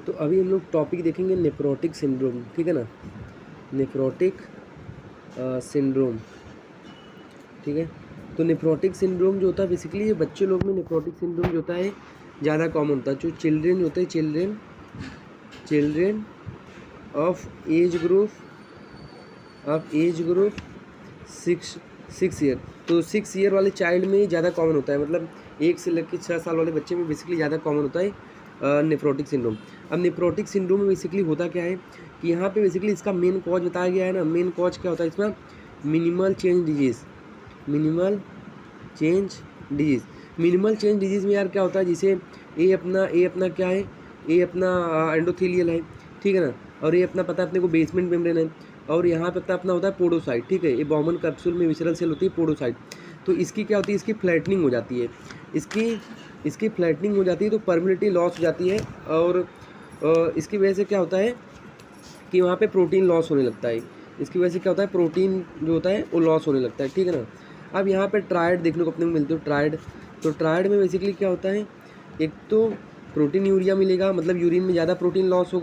तो अभी हम लोग टॉपिक देखेंगे नेफ्रोटिक सिंड्रोम, ठीक है ना। नेफ्रोटिक सिंड्रोम, ठीक है। तो नेफ्रोटिक सिंड्रोम जो होता है बेसिकली ये बच्चे लोग में नेफ्रोटिक सिंड्रोम जो होता है ज़्यादा कॉमन होता है। जो चिल्ड्रेन होते हैं, children of age group 6 year, तो 6 ईयर वाले चाइल्ड में ज़्यादा कॉमन होता है। मतलब 1 से लेकर 6 साल वाले बच्चे में बेसिकली ज़्यादा कॉमन होता है नेफ्रोटिक सिंड्रोम। अब नेफ्रोटिक सिंड्रोम में बेसिकली होता क्या है कि यहाँ पे बेसिकली इसका मेन कॉज बताया गया है ना। मेन कॉज क्या होता है इसमें? Minimal change disease. Minimal change disease में यार क्या होता है, जैसे ए अपना क्या है, ए अपना एंडोथेलियल है, ठीक है ना। और ये अपना पता है अपने को बेसमेंट मेम्ब्रेन है। और यहाँ पे अपना होता है पोडोसाइट, ठीक है। ये बॉमन कैप्सूल में विसरल सेल होती है पोडोसाइट। तो इसकी क्या होती है, इसकी फ्लैटनिंग हो जाती है। इसकी फ्लैटनिंग हो जाती है तो परमिलिटी लॉस हो जाती है। और इसकी वजह से क्या होता है कि वहाँ पे प्रोटीन लॉस होने लगता है। इसकी वजह से क्या होता है, प्रोटीन जो होता है वो लॉस होने लगता है, ठीक है ना। अब यहाँ पे ट्रायड देखने को अपने को मिलती है, ट्रायड। तो ट्रायड में बेसिकली क्या होता है, एक तो प्रोटीन यूरिया मिलेगा, मतलब यूरिन में ज़्यादा प्रोटीन लॉस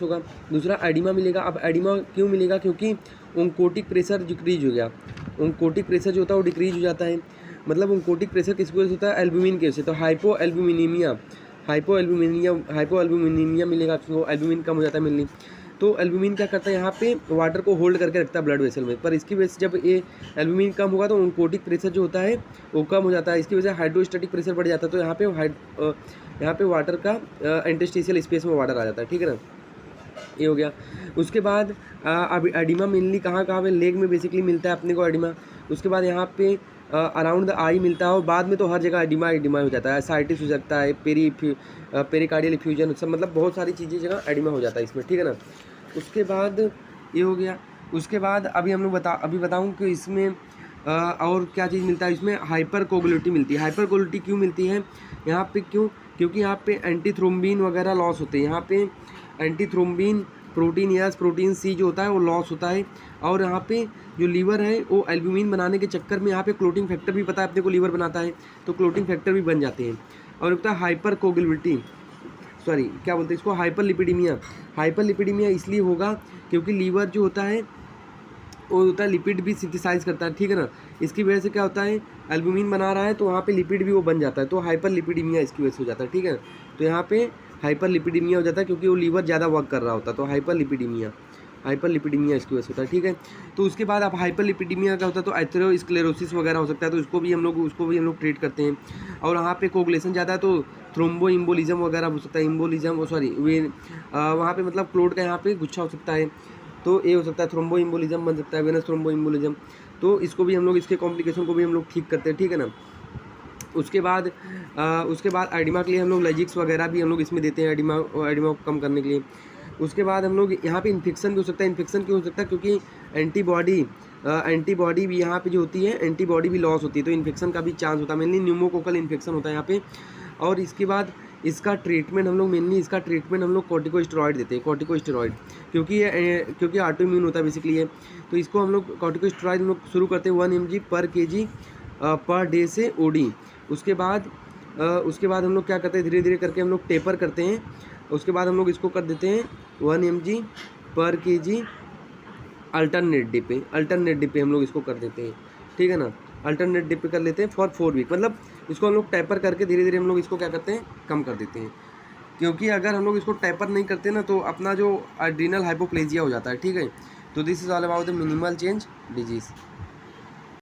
होगा, दूसरा एडिमा मिलेगा। अब एडिमा क्यों मिलेगा? क्योंकि ओंकोटिक प्रेशर डिक्रीज हो गया। ओंकोटिक प्रेशर जो होता है वो डिक्रीज हो जाता है। मतलब ओंकोटिक प्रेशर किसकी वजह से होता है? एल्ब्यूमिन की वजह से। तो हाइपोएल्ब्यूमिनीमिया मिलेगा आपको, एल्ब्यूमिन कम हो जाता है मिलनी। तो एल्ब्यूमिन क्या करता है, यहाँ पे वाटर को होल्ड करके रखता है ब्लड वेसल में। पर इसकी वजह से जब ये एल्ब्यूमिन कम होगा तो ओंकोटिक प्रेशर जो होता है वो कम हो जाता है। इसकी वजह से हाइड्रोस्टैटिक प्रेशर बढ़ जाता है। तो यहाँ पे वाटर का इंटरस्टिशियल स्पेस में वाटर आ जाता है, ठीक है ना। ये हो गया। उसके बाद अब एडिमा मेनली कहाँ पे लेग में बेसिकली मिलता है अपने को एडिमा। उसके बाद यहाँ पे अराउंड द आई मिलता है। और बाद में तो हर जगह एडिमा हो जाता है। साइटिस हो सकता है, पेरिकार्डियल इफ्यूजन, सब मतलब बहुत सारी चीज़ें जगह एडिमा हो जाता है इसमें, ठीक है ना। उसके बाद ये हो गया। उसके बाद अभी हम लोग बताऊँ कि इसमें और क्या चीज़ मिलता है इसमें? हाइपर कोगुलिटी मिलती है। हाइपर कोगुलिटी क्यों मिलती है यहाँ पे? क्योंकि यहाँ पे एंटीथ्रोम्बिन वगैरह लॉस होते हैं। यहाँ पे एंटीथ्रोम्बिन प्रोटीन सी जो होता है वो लॉस होता है। और यहाँ पे जो लीवर है वो एल्ब्यूमिन बनाने के चक्कर में यहाँ पे क्लोटिंग फैक्टर भी पता है अपने को लीवर बनाता है, तो क्लोटिंग फैक्टर भी बन जाते हैं। और होता है हाइपर कोगुलिटी, सॉरी क्या बोलते हैं इसको, हाइपर लिपिडीमिया इसलिए होगा क्योंकि लीवर जो होता है वो होता है लिपिड भी सिंथेसाइज करता है, ठीक है ना। इसकी वजह से क्या होता है, एल्ब्यूमिन बना रहा है तो वहाँ पे लिपिड भी वो बन जाता है, तो हाइपर लिपिडीमिया इसकी वजह से हो जाता है, ठीक है। तो यहाँ पे हाइपर लिपिडीमिया हो जाता है क्योंकि वो लीवर ज़्यादा वर्क कर रहा होता है, तो हाइपर लिपिडीमिया इसकी वजह से होता है, ठीक है। तो उसके बाद आप हाइपर लिपिडीमिया का होता है तो एथेरोस्क्लेरोसिस वगैरह हो सकता है, तो उसको भी हम लोग ट्रीट करते हैं। और वहाँ पे कोगुलेशन ज़्यादा है तो थ्रोम्बो इम्बोलिज्म वगैरह हो सकता है, वहाँ पे मतलब क्लोट का यहाँ पे गुच्छा हो सकता है, तो ये हो सकता है थ्रोम्बो इम्बोलिज्म बन सकता है, वेनस थ्रोम्बो इम्बोलिज्म। तो इसको भी हम लोग, इसके कॉम्प्लिकेशन को भी हम लोग ठीक करते हैं, ठीक है ना। उसके बाद एडिमा के लिए हम लोग लेजिक्स वगैरह भी हम लोग इसमें देते हैं, एडिमा को कम करने के लिए। उसके बाद हम लोग यहाँ पे इन्फेक्शन भी हो सकता है। इन्फेक्शन क्यों हो सकता है? क्योंकि एंटीबॉडी भी यहाँ पे जो होती है, एंटीबॉडी भी लॉस होती है, तो इन्फेक्शन का भी चांस होता है। मेनली न्यूमोकोकल इन्फेक्शन होता है यहाँ पे। और इसके बाद इसका ट्रीटमेंट हम लोग कॉर्टिकोस्टेरॉइड देते हैं, क्योंकि ऑटोइम्यून होता है बेसिकली ये। तो इसको हम लोग कॉर्टिकोस्टेरॉइड हम लोग शुरू करते हैं 1 mg पर kg पर डे से ओडी। उसके बाद हम लोग क्या करते हैं, धीरे धीरे करके हम लोग टेपर करते हैं। उसके बाद हम लोग इसको कर देते हैं 1 mg पर kg अल्टरनेट डे पे हम लोग इसको कर देते हैं, ठीक है ना। अल्टरनेट डे पे कर लेते हैं फॉर 4 वीक। मतलब इसको हम लोग टैपर करके धीरे धीरे हम लोग इसको क्या करते हैं, कम कर देते हैं। क्योंकि अगर हम लोग इसको टैपर नहीं करते ना तो अपना जो एड्रीनल हाइपोप्लेजिया हो जाता है, ठीक है। तो this is all about the minimal change disease.